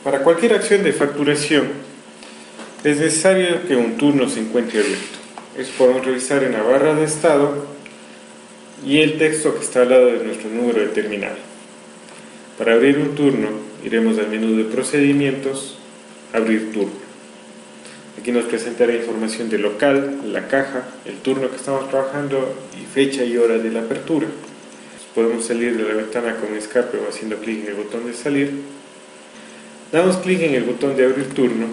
Para cualquier acción de facturación es necesario que un turno se encuentre abierto. Eso podemos revisar en la barra de estado y el texto que está al lado de nuestro número de terminal. Para abrir un turno iremos al menú de procedimientos, abrir turno. Aquí nos presentará información del local, la caja, el turno que estamos trabajando y fecha y hora de la apertura. Podemos salir de la ventana con escape o haciendo clic en el botón de salir. Damos clic en el botón de abrir turno,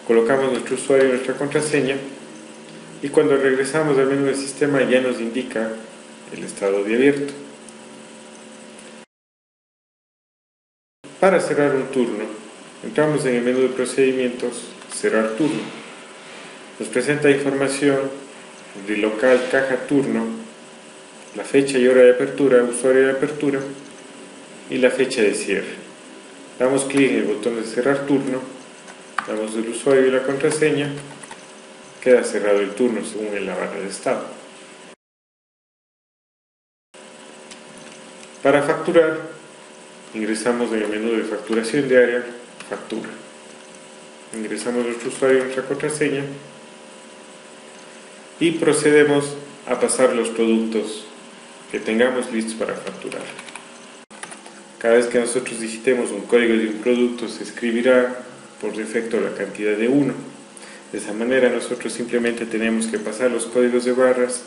colocamos nuestro usuario y nuestra contraseña y cuando regresamos al menú del sistema ya nos indica el estado de abierto. Para cerrar un turno, entramos en el menú de procedimientos, cerrar turno. Nos presenta información de local, caja, turno, la fecha y hora de apertura, usuario de apertura y la fecha de cierre. Damos clic en el botón de cerrar turno, damos el usuario y la contraseña, queda cerrado el turno según en la barra de estado. Para facturar, ingresamos en el menú de facturación diaria, factura. Ingresamos nuestro usuario y nuestra contraseña y procedemos a pasar los productos que tengamos listos para facturar. Cada vez que nosotros digitemos un código de un producto se escribirá por defecto la cantidad de 1. De esa manera nosotros simplemente tenemos que pasar los códigos de barras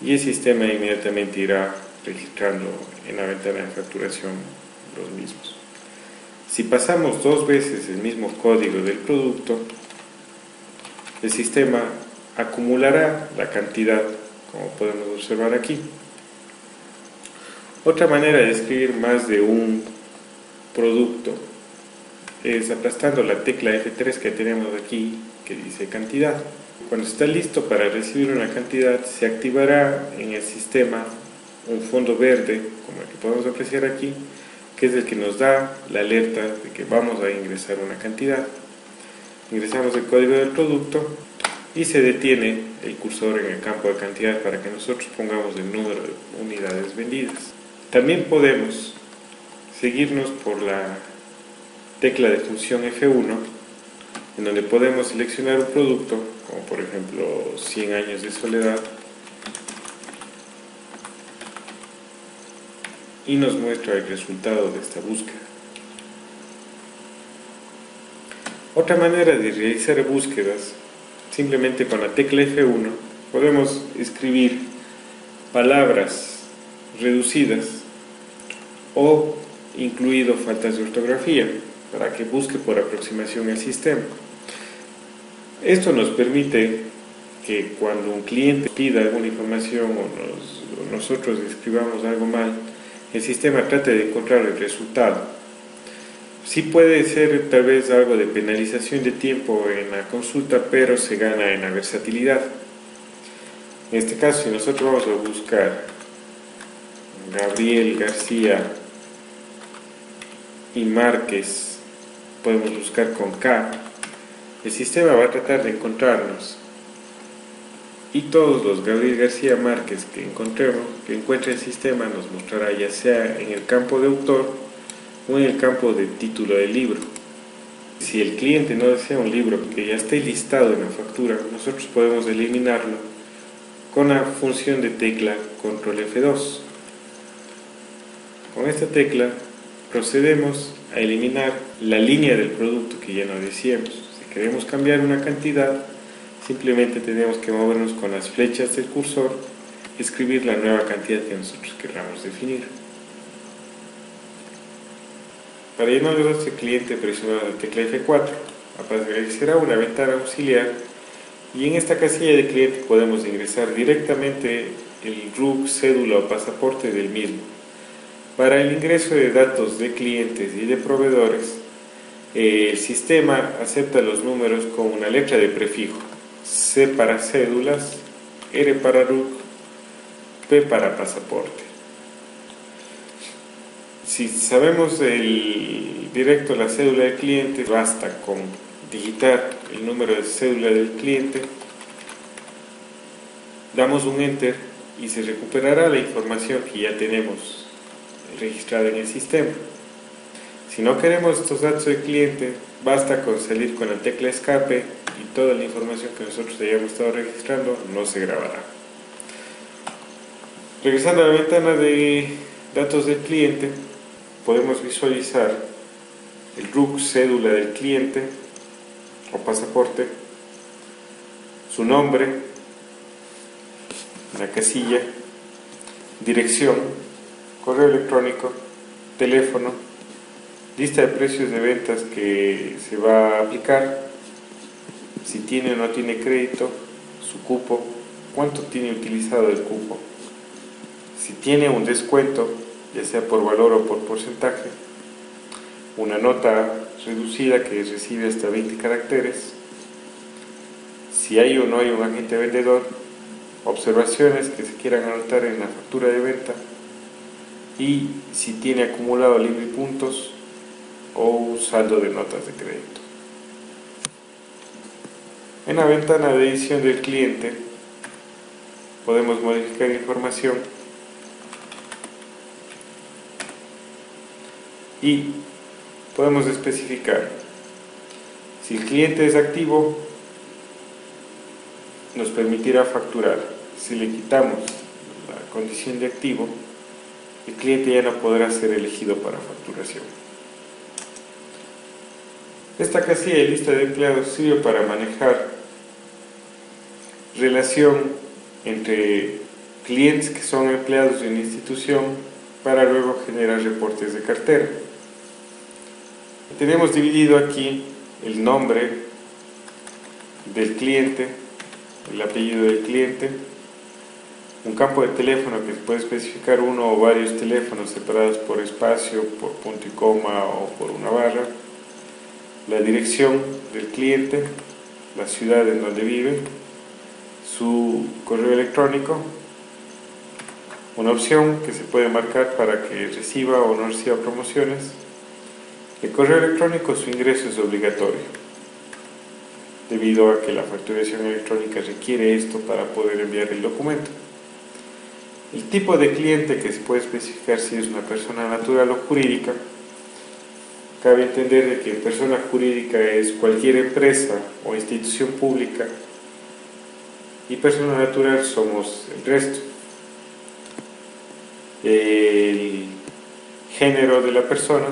y el sistema inmediatamente irá registrando en la ventana de facturación los mismos. Si pasamos 2 veces el mismo código del producto, el sistema acumulará la cantidad, como podemos observar aquí. Otra manera de escribir más de un producto es aplastando la tecla F3 que tenemos aquí, que dice cantidad. Cuando está listo para recibir una cantidad, se activará en el sistema un fondo verde, como el que podemos apreciar aquí, que es el que nos da la alerta de que vamos a ingresar una cantidad. Ingresamos el código del producto y se detiene el cursor en el campo de cantidad para que nosotros pongamos el número de unidades vendidas. También podemos seguirnos por la tecla de función F1, en donde podemos seleccionar un producto, como por ejemplo 100 años de soledad, y nos muestra el resultado de esta búsqueda. Otra manera de realizar búsquedas, simplemente con la tecla F1, podemos escribir palabras reducidas o incluido faltas de ortografía para que busque por aproximación el sistema. Esto nos permite que cuando un cliente pida alguna información o nosotros escribamos algo mal, el sistema trate de encontrar el resultado. Sí puede ser tal vez algo de penalización de tiempo en la consulta, pero se gana en la versatilidad. En este caso, si nosotros vamos a buscar Gabriel García y Márquez, podemos buscar con K, el sistema va a tratar de encontrarnos y todos los Gabriel García Márquez que encuentre el sistema nos mostrará ya sea en el campo de autor o en el campo de título del libro. Si el cliente no desea un libro que ya esté listado en la factura, nosotros podemos eliminarlo con la función de tecla control F2. Con esta tecla procedemos a eliminar la línea del producto que ya no deseamos. Si queremos cambiar una cantidad, simplemente tenemos que movernos con las flechas del cursor y escribir la nueva cantidad que nosotros queramos definir. Para llenar los datos del cliente presionamos la tecla F4, aparecerá una ventana auxiliar y en esta casilla de cliente podemos ingresar directamente el RUC, cédula o pasaporte del mismo. Para el ingreso de datos de clientes y de proveedores, el sistema acepta los números con una letra de prefijo: C para cédulas, R para RUC, P para pasaporte. Si sabemos directo la cédula del cliente, basta con digitar el número de cédula del cliente, damos un enter y se recuperará la información que ya tenemos registrada en el sistema. Si no queremos estos datos del cliente, basta con salir con la tecla escape y toda la información que nosotros hayamos estado registrando no se grabará. Regresando a la ventana de datos del cliente, podemos visualizar el RUC, cédula del cliente o pasaporte, su nombre, la casilla, dirección, correo electrónico, teléfono, lista de precios de ventas que se va a aplicar, si tiene o no tiene crédito, su cupo, cuánto tiene utilizado el cupo, si tiene un descuento, ya sea por valor o por porcentaje, una nota reducida que recibe hasta 20 caracteres, si hay o no hay un agente vendedor, observaciones que se quieran anotar en la factura de venta y si tiene acumulado libre puntos o un saldo de notas de crédito. En la ventana de edición del cliente podemos modificar información y podemos especificar si el cliente es activo, nos permitirá facturar. Si le quitamos la condición de activo, el cliente ya no podrá ser elegido para facturación. Esta casilla de lista de empleados sirve para manejar relación entre clientes que son empleados de una institución para luego generar reportes de cartera. Tenemos dividido aquí el nombre del cliente, el apellido del cliente, un campo de teléfono que se puede especificar uno o varios teléfonos separados por espacio, por punto y coma o por una barra, la dirección del cliente, la ciudad en donde vive, su correo electrónico, una opción que se puede marcar para que reciba o no reciba promociones. El correo electrónico, su ingreso es obligatorio, debido a que la facturación electrónica requiere esto para poder enviar el documento. El tipo de cliente que se puede especificar si es una persona natural o jurídica. Cabe entender de que persona jurídica es cualquier empresa o institución pública y persona natural somos el resto. El género de la persona,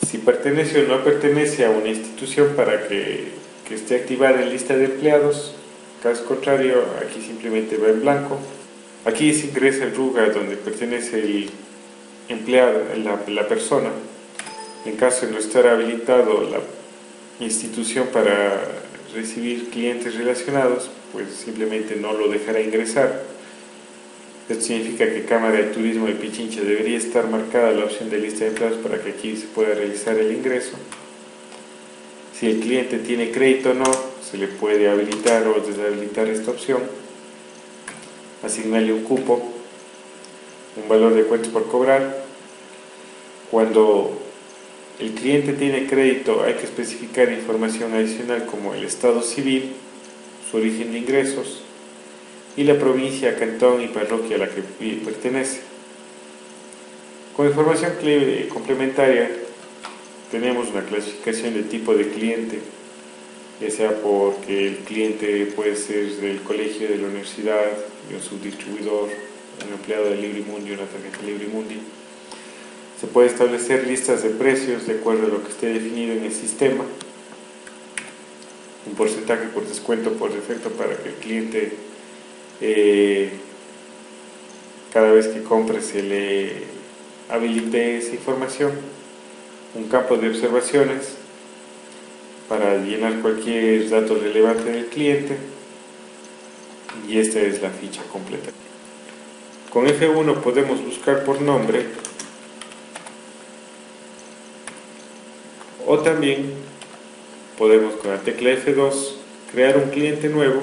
si pertenece o no pertenece a una institución para que esté activada en lista de empleados. Caso contrario, aquí simplemente va en blanco. Aquí se ingresa el RUC donde pertenece el empleado, la persona. En caso de no estar habilitado la institución para recibir clientes relacionados, pues simplemente no lo dejará ingresar. Esto significa que Cámara de Turismo de Pichincha debería estar marcada la opción de lista de empleados para que aquí se pueda realizar el ingreso. Si el cliente tiene crédito o no, se le puede habilitar o deshabilitar esta opción, asignarle un cupo, un valor de cuentas por cobrar. Cuando el cliente tiene crédito hay que especificar información adicional como el estado civil, su origen de ingresos y la provincia, cantón y parroquia a la que pertenece. Con información complementaria tenemos una clasificación de tipo de cliente, ya sea porque el cliente puede ser del colegio, de la universidad, de un subdistribuidor, un empleado de Librimundi, una tarjeta Librimundi. Se puede establecer listas de precios de acuerdo a lo que esté definido en el sistema, un porcentaje por descuento por defecto para que el cliente cada vez que compre se le habilite esa información, un campo de observaciones para llenar cualquier dato relevante del cliente, y esta es la ficha completa. Con F1 podemos buscar por nombre, o también podemos con la tecla F2 crear un cliente nuevo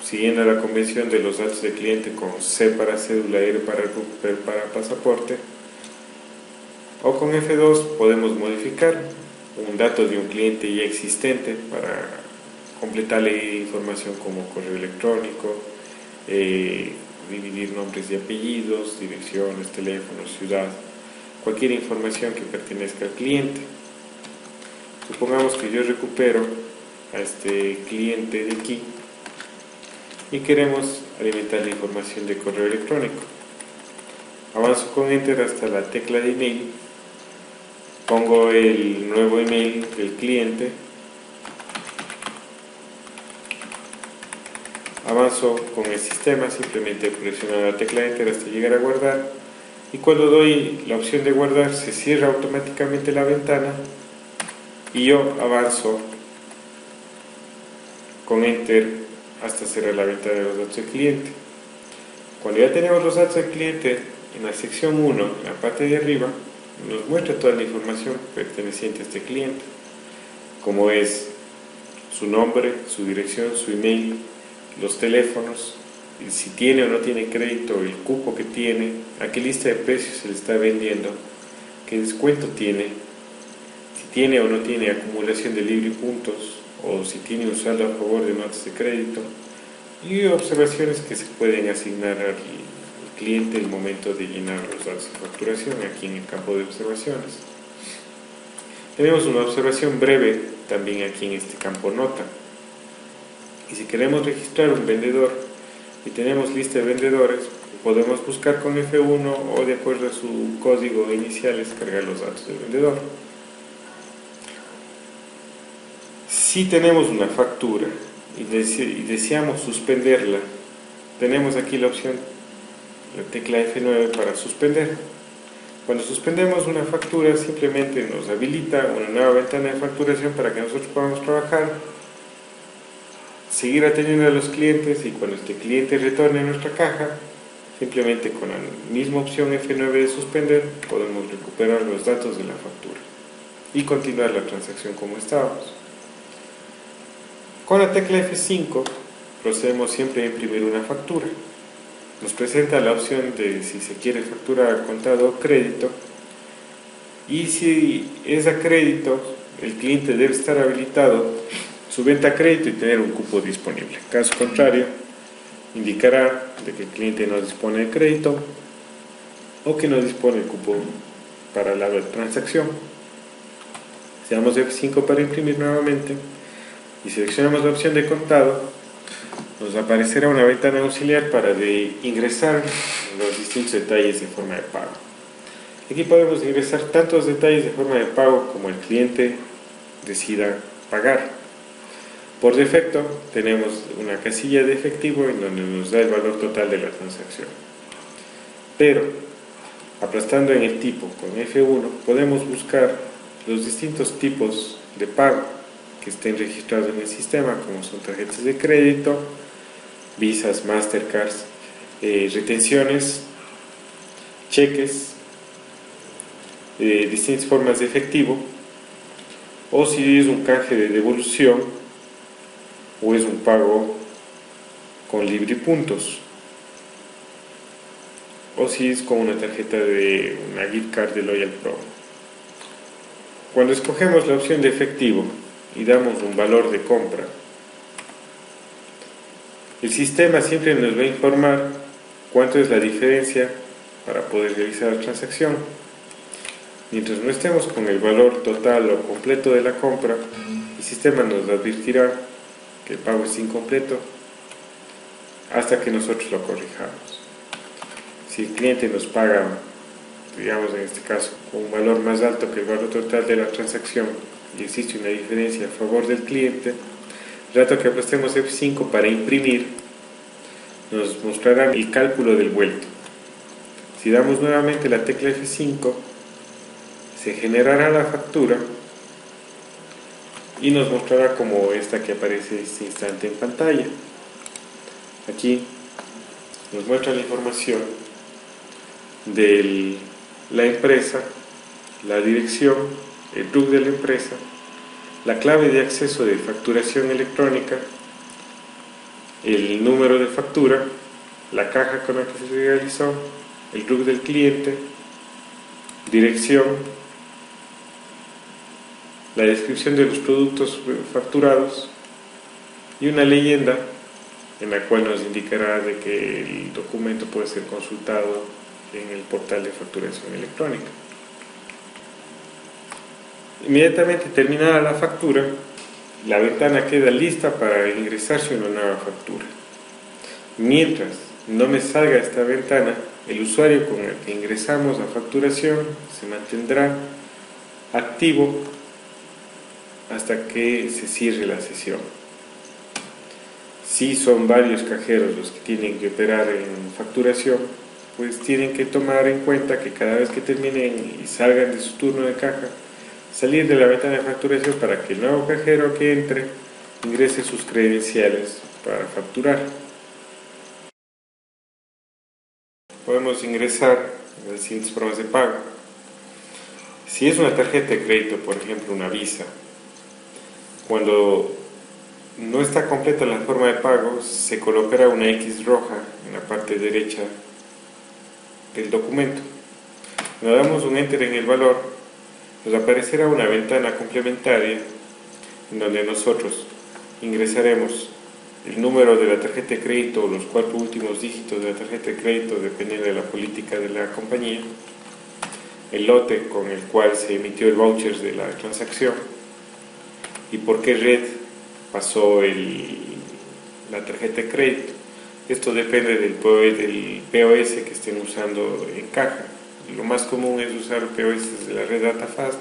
siguiendo la convención de los datos de cliente con C para cédula, R para RUC, P para pasaporte. O con F2 podemos modificar un dato de un cliente ya existente para completarle información como correo electrónico, dividir nombres y apellidos, direcciones, teléfonos, ciudad, cualquier información que pertenezca al cliente. Supongamos que yo recupero a este cliente de aquí y queremos alimentar la información de correo electrónico. Avanzo con Enter hasta la tecla de email, pongo el nuevo email del cliente, avanzo con el sistema simplemente presionando la tecla Enter hasta llegar a guardar, y cuando doy la opción de guardar se cierra automáticamente la ventana y yo avanzo con Enter hasta cerrar la ventana de los datos del cliente. Cuando ya tenemos los datos del cliente, en la sección 1, en la parte de arriba, nos muestra toda la información perteneciente a este cliente, como es su nombre, su dirección, su email, los teléfonos, si tiene o no tiene crédito, el cupo que tiene, a qué lista de precios se le está vendiendo, qué descuento tiene, si tiene o no tiene acumulación de libre puntos, o si tiene un saldo a favor de notas de crédito, y observaciones que se pueden asignar al cliente en el momento de llenar los datos de facturación aquí en el campo de observaciones. Tenemos una observación breve también aquí en este campo nota, y si queremos registrar un vendedor y tenemos lista de vendedores, podemos buscar con F1 o de acuerdo a su código inicial descargar los datos del vendedor. Si tenemos una factura y deseamos suspenderla, tenemos aquí la opción, la tecla F9 para suspender. Cuando suspendemos una factura, simplemente nos habilita una nueva ventana de facturación para que nosotros podamos trabajar, seguir atendiendo a los clientes, y cuando este cliente retorne a nuestra caja, simplemente con la misma opción F9 de suspender, podemos recuperar los datos de la factura y continuar la transacción como estábamos. Con la tecla F5 procedemos siempre a imprimir una factura. Nos presenta la opción de si se quiere factura a contado o crédito, y si es a crédito, el cliente debe estar habilitado su venta a crédito y tener un cupo disponible. Caso contrario, indicará de que el cliente no dispone de crédito o que no dispone de cupo para la transacción. Si damos F5 para imprimir nuevamente y seleccionamos la opción de contado, nos aparecerá una ventana auxiliar para ingresar los distintos detalles de forma de pago. Aquí podemos ingresar tantos detalles de forma de pago como el cliente decida pagar. Por defecto tenemos una casilla de efectivo en donde nos da el valor total de la transacción, pero aplastando en el tipo con F1 podemos buscar los distintos tipos de pago que estén registrados en el sistema, como son tarjetas de crédito, Visas, Mastercards, retenciones, cheques, distintas formas de efectivo, o si es un canje de devolución o es un pago con libre puntos, o si es con una tarjeta de una gift card de Loyal Pro. Cuando escogemos la opción de efectivo y damos un valor de compra, el sistema siempre nos va a informar cuánto es la diferencia para poder realizar la transacción. Mientras no estemos con el valor total o completo de la compra, el sistema nos advertirá que el pago es incompleto hasta que nosotros lo corrijamos. Si el cliente nos paga, digamos en este caso, con un valor más alto que el valor total de la transacción y existe una diferencia a favor del cliente, el rato que aplastemos F5 para imprimir, nos mostrará el cálculo del vuelto. Si damos nuevamente la tecla F5, se generará la factura y nos mostrará como esta que aparece este instante en pantalla. Aquí nos muestra la información de la empresa, la dirección, el RUC de la empresa, la clave de acceso de facturación electrónica, el número de factura, la caja con la que se realizó, el RUC del cliente, dirección, la descripción de los productos facturados y una leyenda en la cual nos indicará de que el documento puede ser consultado en el portal de facturación electrónica. Inmediatamente terminada la factura, la ventana queda lista para ingresarse una nueva factura. Mientras no me salga esta ventana, el usuario con el que ingresamos la facturación se mantendrá activo hasta que se cierre la sesión. Si son varios cajeros los que tienen que operar en facturación, pues tienen que tomar en cuenta que cada vez que terminen y salgan de su turno de caja, salir de la ventana de facturación para que el nuevo cajero que entre ingrese sus credenciales para facturar. Podemos ingresar las siguientes formas de pago. Si es una tarjeta de crédito, por ejemplo una Visa, cuando no está completa la forma de pago, se colocará una X roja en la parte derecha del documento. Cuando damos un enter en el valor, nos aparecerá una ventana complementaria en donde nosotros ingresaremos el número de la tarjeta de crédito o los 4 últimos dígitos de la tarjeta de crédito, dependiendo de la política de la compañía, el lote con el cual se emitió el voucher de la transacción y por qué red pasó la tarjeta de crédito. Esto depende del POS que estén usando en caja. Lo más común es usar POS de la red DataFast,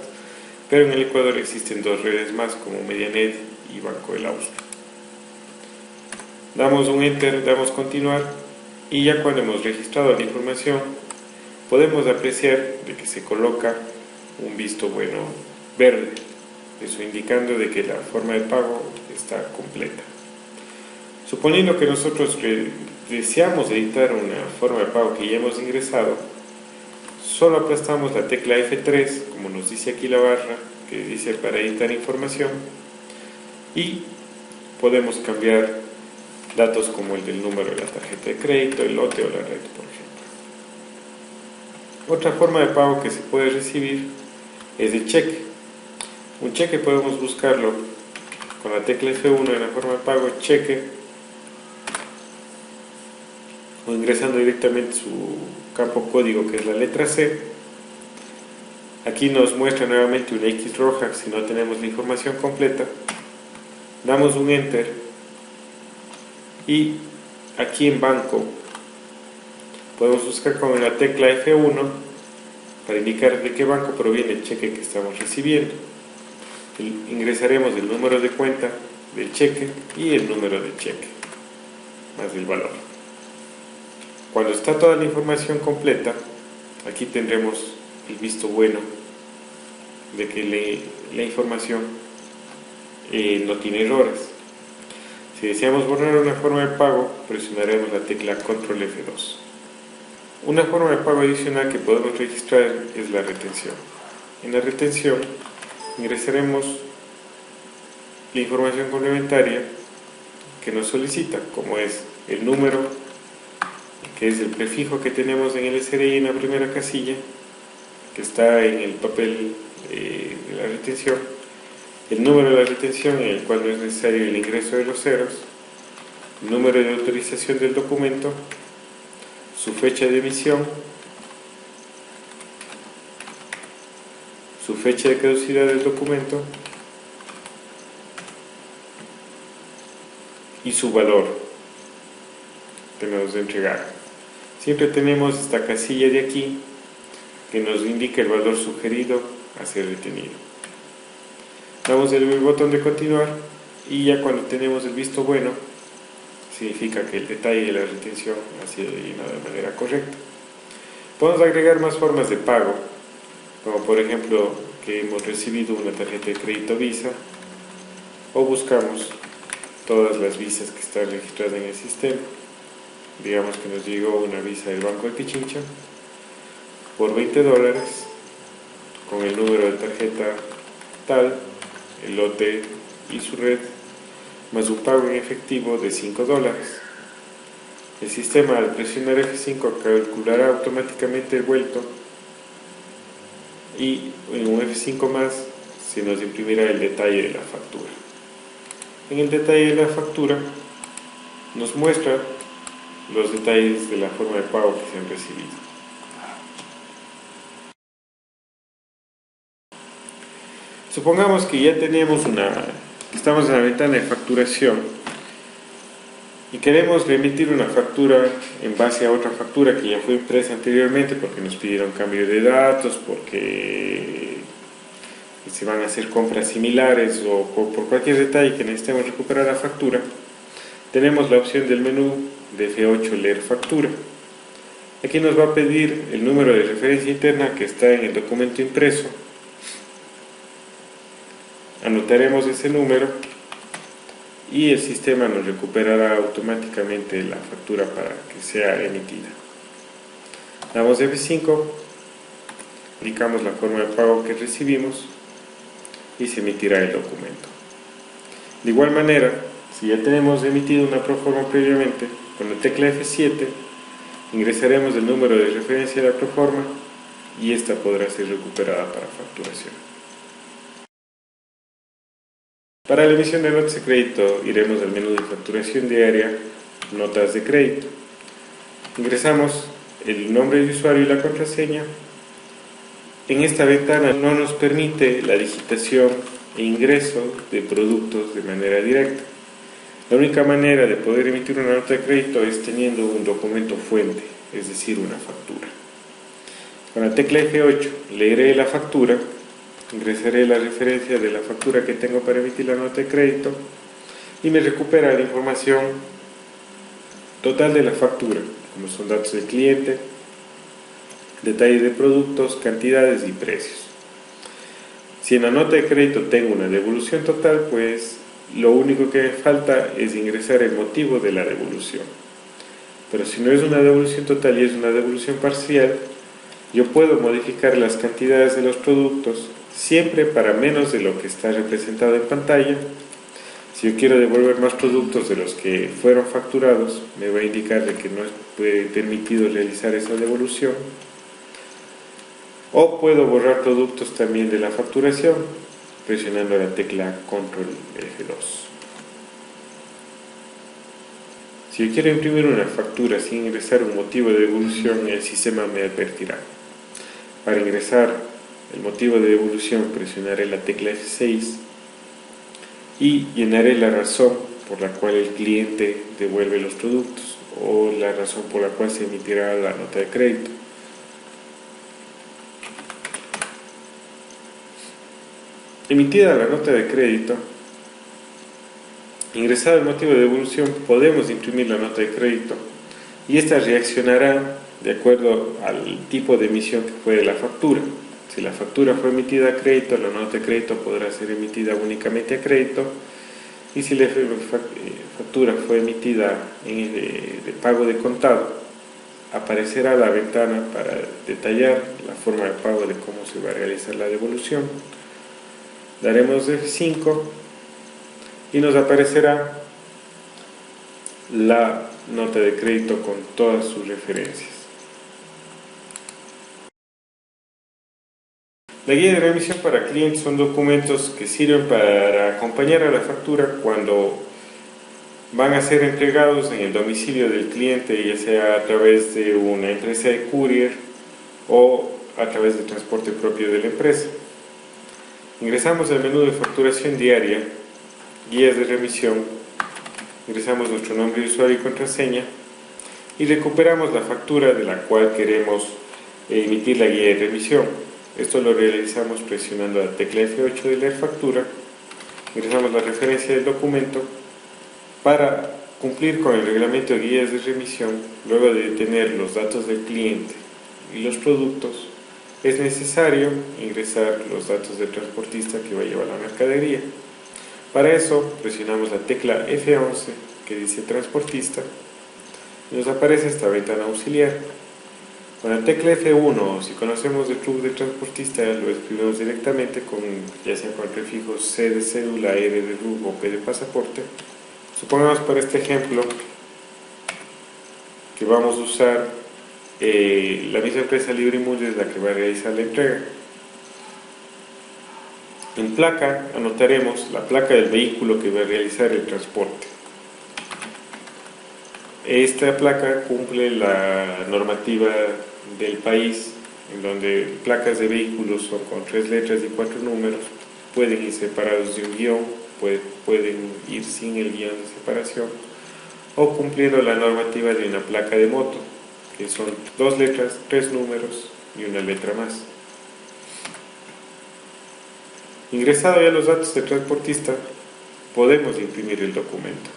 pero en el Ecuador existen 2 redes más como Medianet y Banco del Austro. Damos un enter, damos continuar y ya cuando hemos registrado la información podemos apreciar de que se coloca un visto bueno verde, eso indicando de que la forma de pago está completa. Suponiendo que nosotros deseamos editar una forma de pago que ya hemos ingresado, solo aplastamos la tecla F3, como nos dice aquí la barra, que dice para editar información, y podemos cambiar datos como el del número de la tarjeta de crédito, el lote o la red, por ejemplo. Otra forma de pago que se puede recibir es de cheque. Un cheque podemos buscarlo con la tecla F1 en la forma de pago, cheque, o ingresando directamente su campo código, que es la letra C. Aquí nos muestra nuevamente una X roja si no tenemos la información completa. Damos un enter y aquí en banco podemos buscar con la tecla F1 para indicar de qué banco proviene el cheque que estamos recibiendo. Ingresaremos el número de cuenta del cheque y el número de cheque más el valor. Cuando está toda la información completa, aquí tendremos el visto bueno de que la información no tiene errores. Si deseamos borrar una forma de pago, presionaremos la tecla Control F2. Una forma de pago adicional que podemos registrar es la retención. En la retención ingresaremos la información complementaria que nos solicita, como es el número, que es el prefijo que tenemos en el SRI en la primera casilla, que está en el papel de la retención, el número de la retención en el cual no es necesario el ingreso de los ceros, el número de autorización del documento, su fecha de emisión, su fecha de caducidad del documento y su valor que nos entregaron. Siempre tenemos esta casilla de aquí que nos indica el valor sugerido a ser retenido. Damos el botón de continuar y ya cuando tenemos el visto bueno, significa que el detalle de la retención ha sido llenado de manera correcta. Podemos agregar más formas de pago, como por ejemplo que hemos recibido una tarjeta de crédito Visa, o buscamos todas las visas que están registradas en el sistema. Digamos que nos llegó una visa del Banco de Pichincha por $20 con el número de tarjeta tal, el lote y su red, más un pago en efectivo de $5. El sistema, al presionar F5, calculará automáticamente el vuelto y en un F5 más se nos imprimirá el detalle de la factura. En el detalle de la factura nos muestra los detalles de la forma de pago que se han recibido. Supongamos que ya tenemos estamos en la ventana de facturación y queremos remitir una factura en base a otra factura que ya fue impresa anteriormente porque nos pidieron cambio de datos, porque se van a hacer compras similares o por cualquier detalle que necesitemos recuperar la factura. Tenemos la opción del menú de F8 leer factura. Aquí nos va a pedir el número de referencia interna que está en el documento impreso. Anotaremos ese número y el sistema nos recuperará automáticamente la factura para que sea emitida. Damos F5, indicamos la forma de pago que recibimos y se emitirá el documento. De igual manera, si ya tenemos emitido una proforma previamente, con la tecla F7 ingresaremos el número de referencia de la proforma y esta podrá ser recuperada para facturación. Para la emisión de notas de crédito iremos al menú de facturación diaria, notas de crédito. Ingresamos el nombre de usuario y la contraseña. En esta ventana no nos permite la digitación e ingreso de productos de manera directa. La única manera de poder emitir una nota de crédito es teniendo un documento fuente, es decir, una factura. Con la tecla F8 leeré la factura, ingresaré la referencia de la factura que tengo para emitir la nota de crédito y me recupera la información total de la factura, como son datos del cliente, detalles de productos, cantidades y precios. Si en la nota de crédito tengo una devolución total, pues lo único que me falta es ingresar el motivo de la devolución. Pero si no es una devolución total y es una devolución parcial, yo puedo modificar las cantidades de los productos siempre para menos de lo que está representado en pantalla. Si yo quiero devolver más productos de los que fueron facturados, me va a indicar de que no es permitido realizar esa devolución. O puedo borrar productos también de la facturación presionando la tecla Control F2. Si yo quiero imprimir una factura sin ingresar un motivo de devolución, el sistema me advertirá. Para ingresar el motivo de devolución presionaré la tecla F6 y llenaré la razón por la cual el cliente devuelve los productos o la razón por la cual se emitirá la nota de crédito. Emitida la nota de crédito, ingresado el motivo de devolución, podemos imprimir la nota de crédito y esta reaccionará de acuerdo al tipo de emisión que fue de la factura. Si la factura fue emitida a crédito, la nota de crédito podrá ser emitida únicamente a crédito, y si la factura fue emitida de pago de contado, aparecerá la ventana para detallar la forma de pago de cómo se va a realizar la devolución. Daremos F5 y nos aparecerá la nota de crédito con todas sus referencias. La guía de remisión para clientes son documentos que sirven para acompañar a la factura cuando van a ser entregados en el domicilio del cliente, ya sea a través de una empresa de courier o a través del transporte propio de la empresa. Ingresamos al menú de facturación diaria, guías de remisión, ingresamos nuestro nombre de usuario y contraseña y recuperamos la factura de la cual queremos emitir la guía de remisión. Esto lo realizamos presionando la tecla F8 de leer factura, ingresamos la referencia del documento. Para cumplir con el reglamento de guías de remisión, luego de tener los datos del cliente y los productos, es necesario ingresar los datos del transportista que va a llevar la mercadería. Para eso presionamos la tecla F11 que dice transportista y nos aparece esta ventana auxiliar. Con la tecla F1, si conocemos el RUC del transportista, lo escribimos directamente ya sea con prefijos C de cédula, E de RUC o P de pasaporte. Supongamos para este ejemplo que vamos a usar la misma empresa Librimundo es la que va a realizar la entrega. En placa anotaremos la placa del vehículo que va a realizar el transporte. Esta placa cumple la normativa del país, en donde placas de vehículos son con 3 letras y 4 números, pueden ir separados de un guión, pueden ir sin el guión de separación, o cumpliendo la normativa de una placa de moto, que son 2 letras, 3 números y una letra más. Ingresado ya los datos del transportista, podemos imprimir el documento.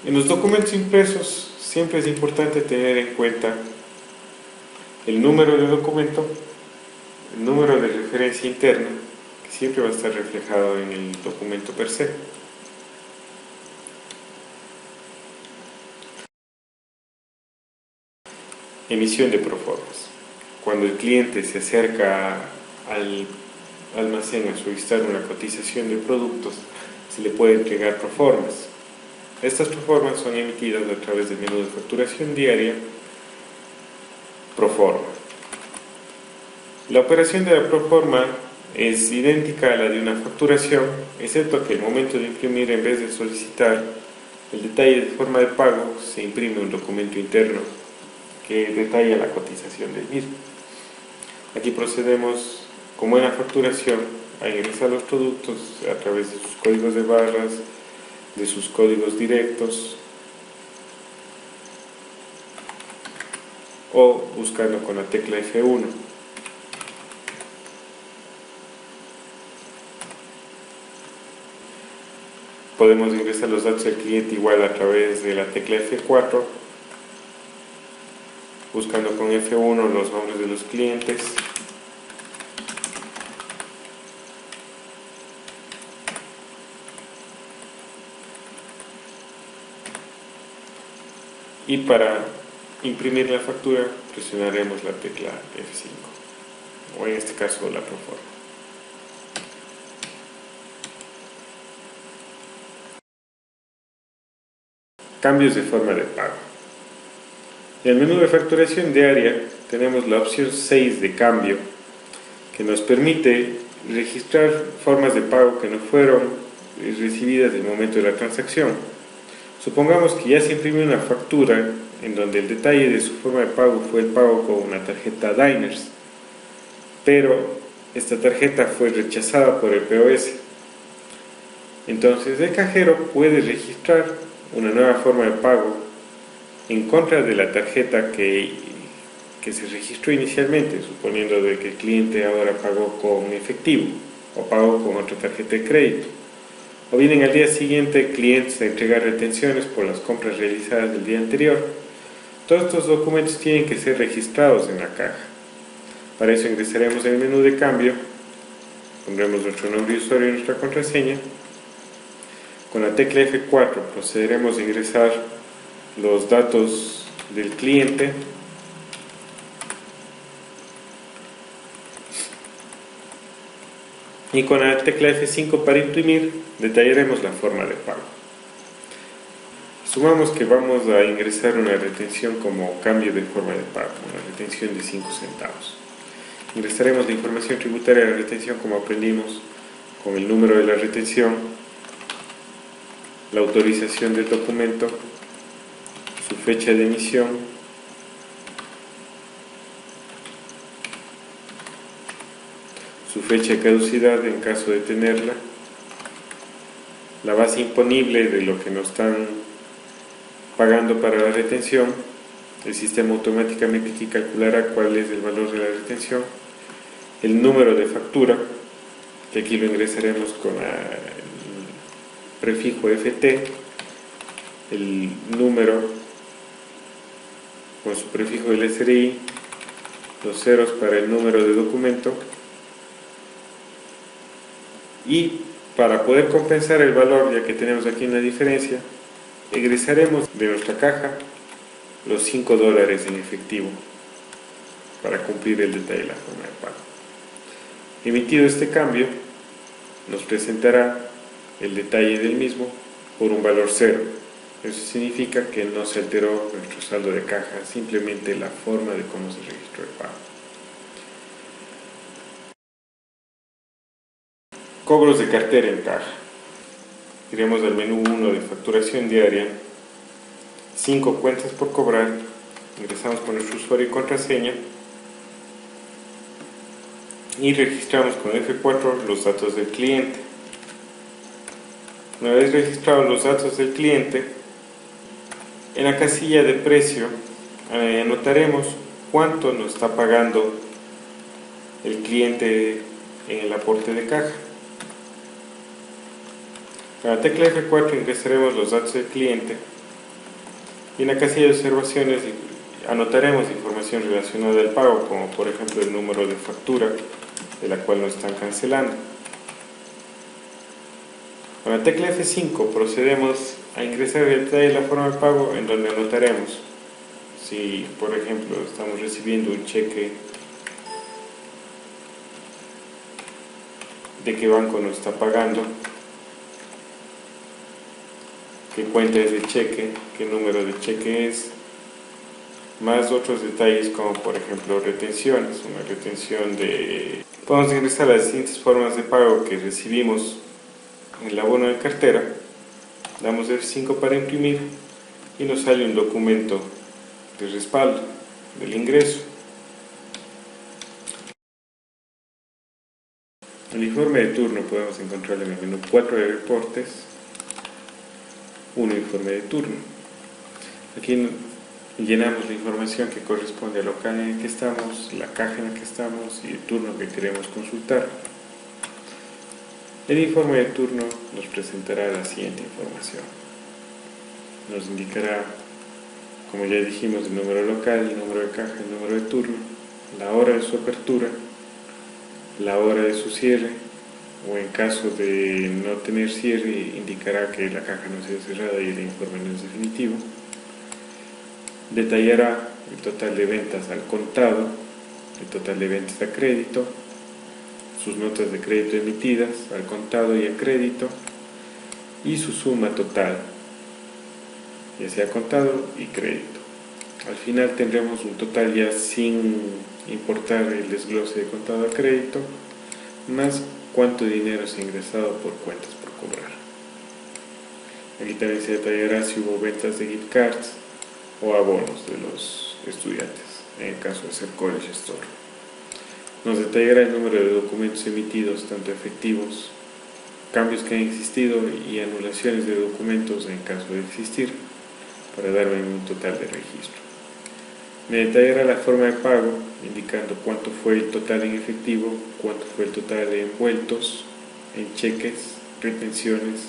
En los documentos impresos siempre es importante tener en cuenta el número del documento, el número de referencia interna, que siempre va a estar reflejado en el documento per se. Emisión de proformas. Cuando el cliente se acerca al almacén a solicitar una cotización de productos, se le puede entregar proformas. Estas proformas son emitidas a través del menú de facturación diaria, proforma. La operación de la proforma es idéntica a la de una facturación, excepto que al momento de imprimir, en vez de solicitar el detalle de forma de pago, se imprime un documento interno que detalla la cotización del mismo. Aquí procedemos, como en la facturación, a ingresar los productos a través de sus códigos de barras, de sus códigos directos, o buscando con la tecla F1. Podemos ingresar los datos del cliente igual a través de la tecla F4, buscando con F1 los nombres de los clientes, y para imprimir la factura presionaremos la tecla F5, o en este caso la proforma. Cambios de forma de pago. En el menú de facturación diaria tenemos la opción 6 de cambio, que nos permite registrar formas de pago que no fueron recibidas en el momento de la transacción. Supongamos que ya se imprimió una factura en donde el detalle de su forma de pago fue el pago con una tarjeta Diners, pero esta tarjeta fue rechazada por el POS. Entonces el cajero puede registrar una nueva forma de pago en contra de la tarjeta que se registró inicialmente, suponiendo de que el cliente ahora pagó con efectivo o pagó con otra tarjeta de crédito. O vienen al día siguiente clientes a entregar retenciones por las compras realizadas del día anterior. Todos estos documentos tienen que ser registrados en la caja. Para eso ingresaremos en el menú de cambio, pondremos nuestro nombre de usuario y nuestra contraseña. Con la tecla F4 procederemos a ingresar los datos del cliente. Y con la tecla F5 para imprimir, detallaremos la forma de pago. Sumamos que vamos a ingresar una retención como cambio de forma de pago, una retención de 5 centavos. Ingresaremos la información tributaria de la retención como aprendimos, con el número de la retención, la autorización del documento, su fecha de emisión, su fecha de caducidad en caso de tenerla, la base imponible de lo que nos están pagando para la retención. El sistema automáticamente aquí calculará cuál es el valor de la retención, el número de factura, que aquí lo ingresaremos con el prefijo FT, el número con su prefijo LSRI, los ceros para el número de documento. Y para poder compensar el valor, ya que tenemos aquí una diferencia, egresaremos de nuestra caja los $5 en efectivo para cumplir el detalle de la forma de pago. Emitido este cambio, nos presentará el detalle del mismo por un valor 0. Eso significa que no se alteró nuestro saldo de caja, simplemente la forma de cómo se registró el pago. Cobros de cartera en caja. iremos al menú 1 de facturación diaria, 5 cuentas por cobrar, ingresamos con nuestro usuario y contraseña y registramos con F4 los datos del cliente. Una vez registrados los datos del cliente, en la casilla de precio anotaremos cuánto nos está pagando el cliente en el aporte de caja. Con la tecla F4 ingresaremos los datos del cliente y en la casilla de observaciones anotaremos información relacionada al pago, como por ejemplo el número de factura de la cual nos están cancelando. Con la tecla F5 procedemos a ingresar el detalle de la forma de pago, en donde anotaremos si por ejemplo estamos recibiendo un cheque, de qué banco nos está pagando, qué cuenta es de cheque, qué número de cheque es, más otros detalles como por ejemplo retenciones, una retención de... Podemos ingresar las distintas formas de pago que recibimos en el abono de cartera, damos F5 para imprimir y nos sale un documento de respaldo del ingreso. El informe de turno podemos encontrarlo en el menú 4 de reportes, un informe de turno. Aquí llenamos la información que corresponde al local en el que estamos, la caja en la que estamos y el turno que queremos consultar. El informe de turno nos presentará la siguiente información. Nos indicará, como ya dijimos, el número local, el número de caja, el número de turno, la hora de su apertura, la hora de su cierre, o en caso de no tener cierre, indicará que la caja no ha sido cerrada y el informe no es definitivo. Detallará el total de ventas al contado, el total de ventas a crédito, sus notas de crédito emitidas al contado y a crédito y su suma total, ya sea contado y crédito. Al final tendremos un total ya sin importar el desglose de contado a crédito, más cuánto dinero se ha ingresado por cuentas por cobrar. Aquí también se detallará si hubo ventas de gift cards o abonos de los estudiantes, en el caso de ser College Store. Nos detallará el número de documentos emitidos, tanto efectivos, cambios que han existido y anulaciones de documentos en caso de existir, para darme un total de registro. Me detallará la forma de pago, indicando cuánto fue el total en efectivo, cuánto fue el total de envueltos, en cheques, retenciones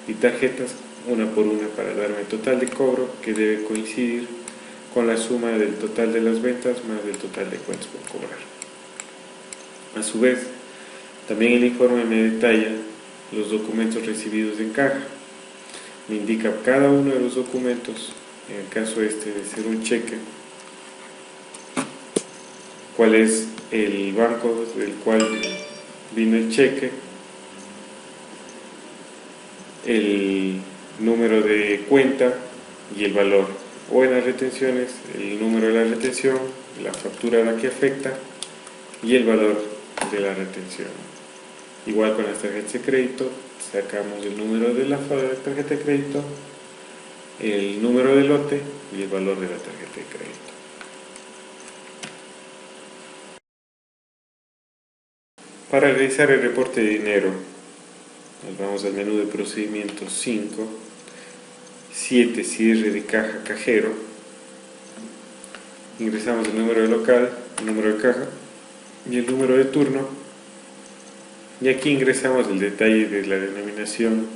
y tarjetas, una por una, para darme el total de cobro, que debe coincidir con la suma del total de las ventas más del total de cuentas por cobrar. A su vez, también el informe me detalla los documentos recibidos en caja. Me indica cada uno de los documentos, en el caso de ser un cheque, cuál es el banco del cual vino el cheque, el número de cuenta y el valor, o en las retenciones, el número de la retención, la factura a la que afecta y el valor de la retención. Igual con las tarjetas de crédito, sacamos el número de la tarjeta de crédito, el número de lote y el valor de la tarjeta de crédito. Para realizar el reporte de dinero, nos vamos al menú de procedimientos 5, 7, cierre de caja, cajero. Ingresamos el número de local, el número de caja y el número de turno, y aquí ingresamos el detalle de la denominación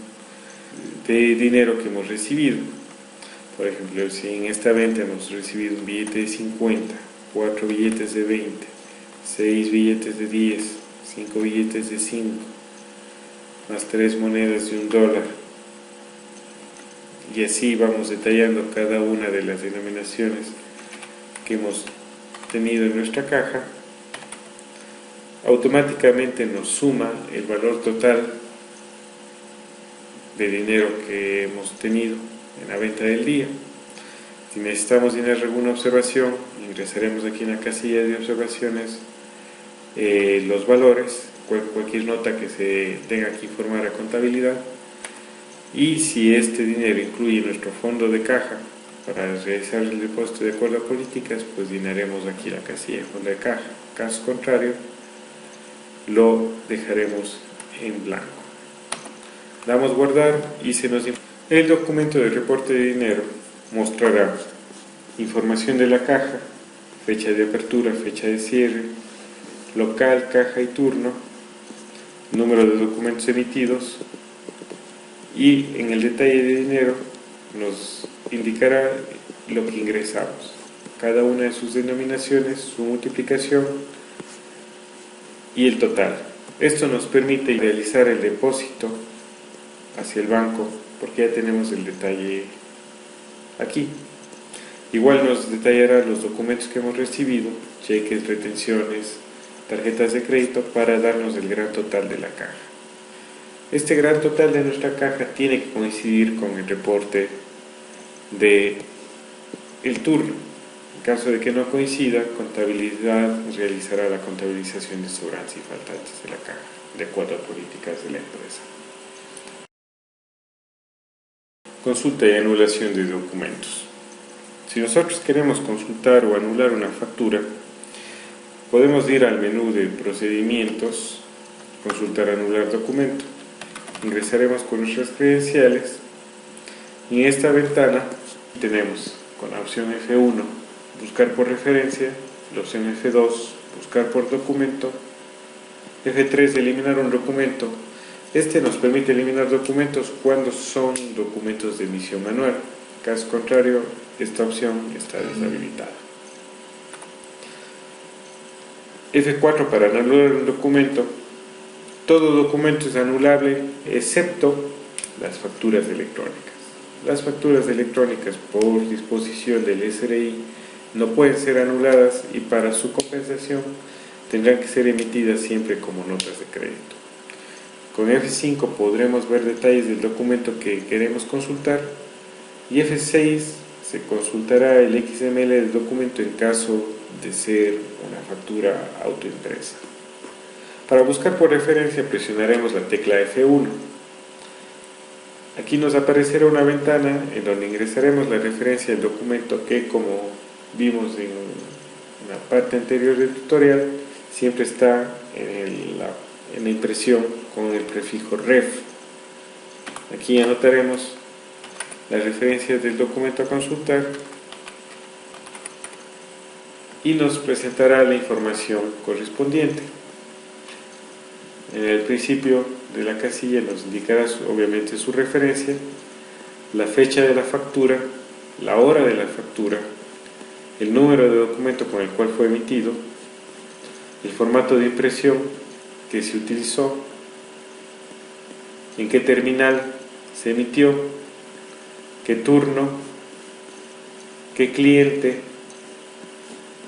de dinero que hemos recibido. Por ejemplo, si en esta venta hemos recibido un billete de 50, 4 billetes de 20, 6 billetes de 10, 5 billetes de 5, más 3 monedas de $1, y así vamos detallando cada una de las denominaciones que hemos tenido en nuestra caja, automáticamente nos suma el valor total de dinero que hemos tenido en la venta del día. Si necesitamos llenar alguna observación, ingresaremos aquí en la casilla de observaciones los valores, cualquier nota que se tenga que informar a contabilidad, y si este dinero incluye nuestro fondo de caja para realizar el depósito de acuerdo a políticas, pues llenaremos aquí la casilla de fondo de caja. Caso contrario, lo dejaremos en blanco. Damos guardar y el documento de reporte de dinero mostrará información de la caja, fecha de apertura, fecha de cierre, local, caja y turno, número de documentos emitidos, y en el detalle de dinero nos indicará lo que ingresamos, cada una de sus denominaciones, su multiplicación y el total. Esto nos permite realizar el depósito hacia el banco porque ya tenemos el detalle aquí. Igual nos detallará los documentos que hemos recibido, cheques, retenciones, tarjetas de crédito, para darnos el gran total de la caja. Este gran total de nuestra caja tiene que coincidir con el reporte de el turno. En caso de que no coincida, contabilidad realizará la contabilización de sobrantes y faltantes de la caja, de acuerdo a políticas de la empresa. Consulta y anulación de documentos. Si nosotros queremos consultar o anular una factura, podemos ir al menú de procedimientos, consultar, anular documento. Ingresaremos con nuestras credenciales y en esta ventana tenemos con la opción F1 buscar por referencia, la opción F2 buscar por documento, F3 eliminar un documento. Este nos permite eliminar documentos cuando son documentos de emisión manual. Caso contrario, esta opción está deshabilitada. F4 para anular un documento. Todo documento es anulable excepto las facturas electrónicas. Las facturas electrónicas por disposición del SRI no pueden ser anuladas y para su compensación tendrán que ser emitidas siempre como notas de crédito. Con F5 podremos ver detalles del documento que queremos consultar y F6 se consultará el XML del documento en caso de ser una factura autoimpresa. Para buscar por referencia presionaremos la tecla F1. Aquí nos aparecerá una ventana en donde ingresaremos la referencia del documento que, como vimos en la parte anterior del tutorial, siempre está en la impresión con el prefijo ref. Aquí anotaremos la referencia del documento a consultar y nos presentará la información correspondiente. En el principio de la casilla nos indicará obviamente su referencia, la fecha de la factura, la hora de la factura, el número de documento con el cual fue emitido, el formato de impresión que se utilizó, en qué terminal se emitió, qué turno, qué cliente,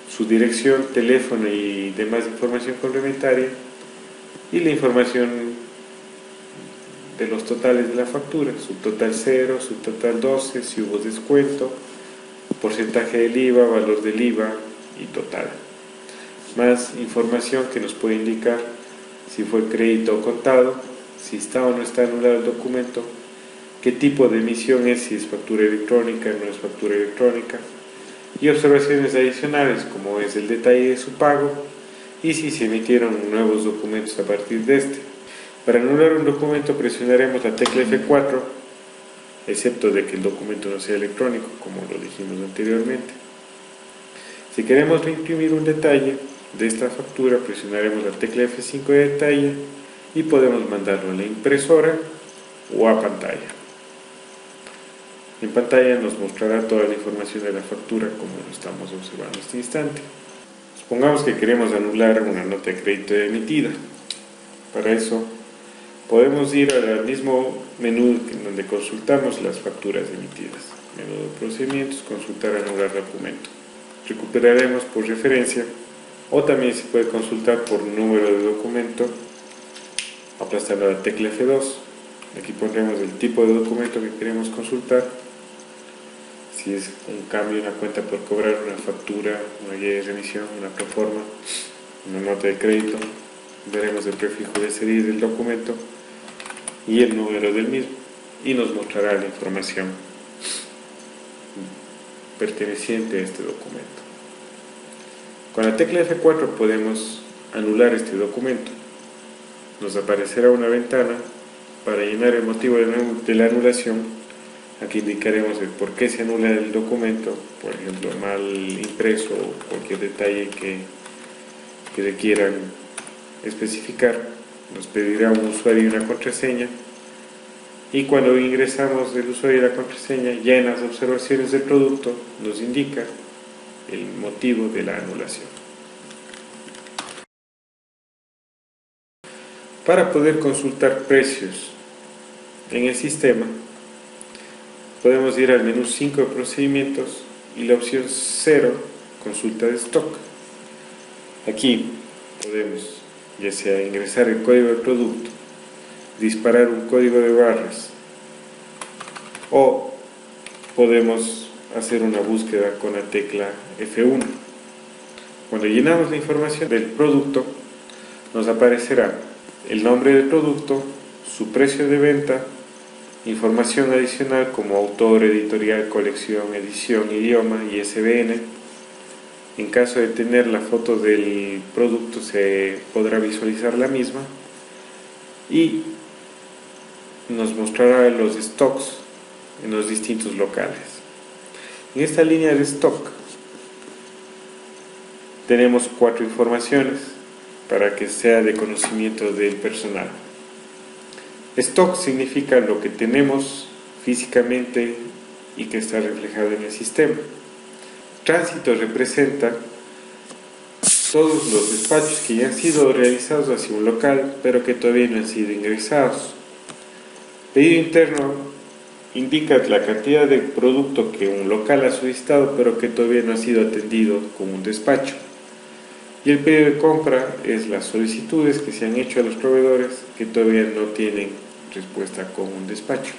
su dirección, teléfono y demás información complementaria, y la información de los totales de la factura, subtotal 0, subtotal 12, si hubo descuento, porcentaje del IVA, valor del IVA y total. Más información que nos puede indicar si fue crédito o contado, si está o no está anulado el documento, qué tipo de emisión es, si es factura electrónica o no es factura electrónica, y observaciones adicionales como es el detalle de su pago y si se emitieron nuevos documentos a partir de este. Para anular un documento presionaremos la tecla F4, excepto de que el documento no sea electrónico, como lo dijimos anteriormente. Si queremos reimprimir un detalle de esta factura, presionaremos la tecla F5 de detalle y podemos mandarlo a la impresora o a pantalla. En pantalla nos mostrará toda la información de la factura como lo estamos observando en este instante. Supongamos que queremos anular una nota de crédito emitida. Para eso podemos ir al mismo menú donde consultamos las facturas emitidas. Menú de procedimientos, consultar, anular documento. Recuperaremos por referencia o también se puede consultar por número de documento aplastando la tecla F2. Aquí pondremos el tipo de documento que queremos consultar, si es un cambio, una cuenta por cobrar, una factura, una guía de remisión, una proforma, una nota de crédito. Veremos el prefijo de serie del documento y el número del mismo. y nos mostrará la información perteneciente a este documento. Con la tecla F4 podemos anular este documento. Nos aparecerá una ventana para llenar el motivo de la anulación. Aquí indicaremos el por qué se anula el documento, por ejemplo, mal impreso o cualquier detalle que requieran especificar. Nos pedirá un usuario y una contraseña, y cuando ingresamos el usuario y la contraseña, ya en las observaciones del producto nos indica el motivo de la anulación. Para poder consultar precios en el sistema, podemos ir al menú 5 de procedimientos y la opción 0, consulta de stock. Aquí podemos ya sea ingresar el código del producto, disparar un código de barras, o podemos hacer una búsqueda con la tecla F1. Cuando llenamos la información del producto, nos aparecerá el nombre del producto, su precio de venta, información adicional como autor, editorial, colección, edición, idioma y ISBN. En caso de tener la foto del producto, se podrá visualizar la misma, y nos mostrará los stocks en los distintos locales. En esta línea de stock tenemos 4 informaciones para que sea de conocimiento del personal. Stock significa lo que tenemos físicamente y que está reflejado en el sistema. Tránsito representa todos los despachos que ya han sido realizados hacia un local, pero que todavía no han sido ingresados. Pedido interno indica la cantidad de producto que un local ha solicitado, pero que todavía no ha sido atendido con un despacho. Y el pedido de compra es las solicitudes que se han hecho a los proveedores que todavía no tienen respuesta con un despacho.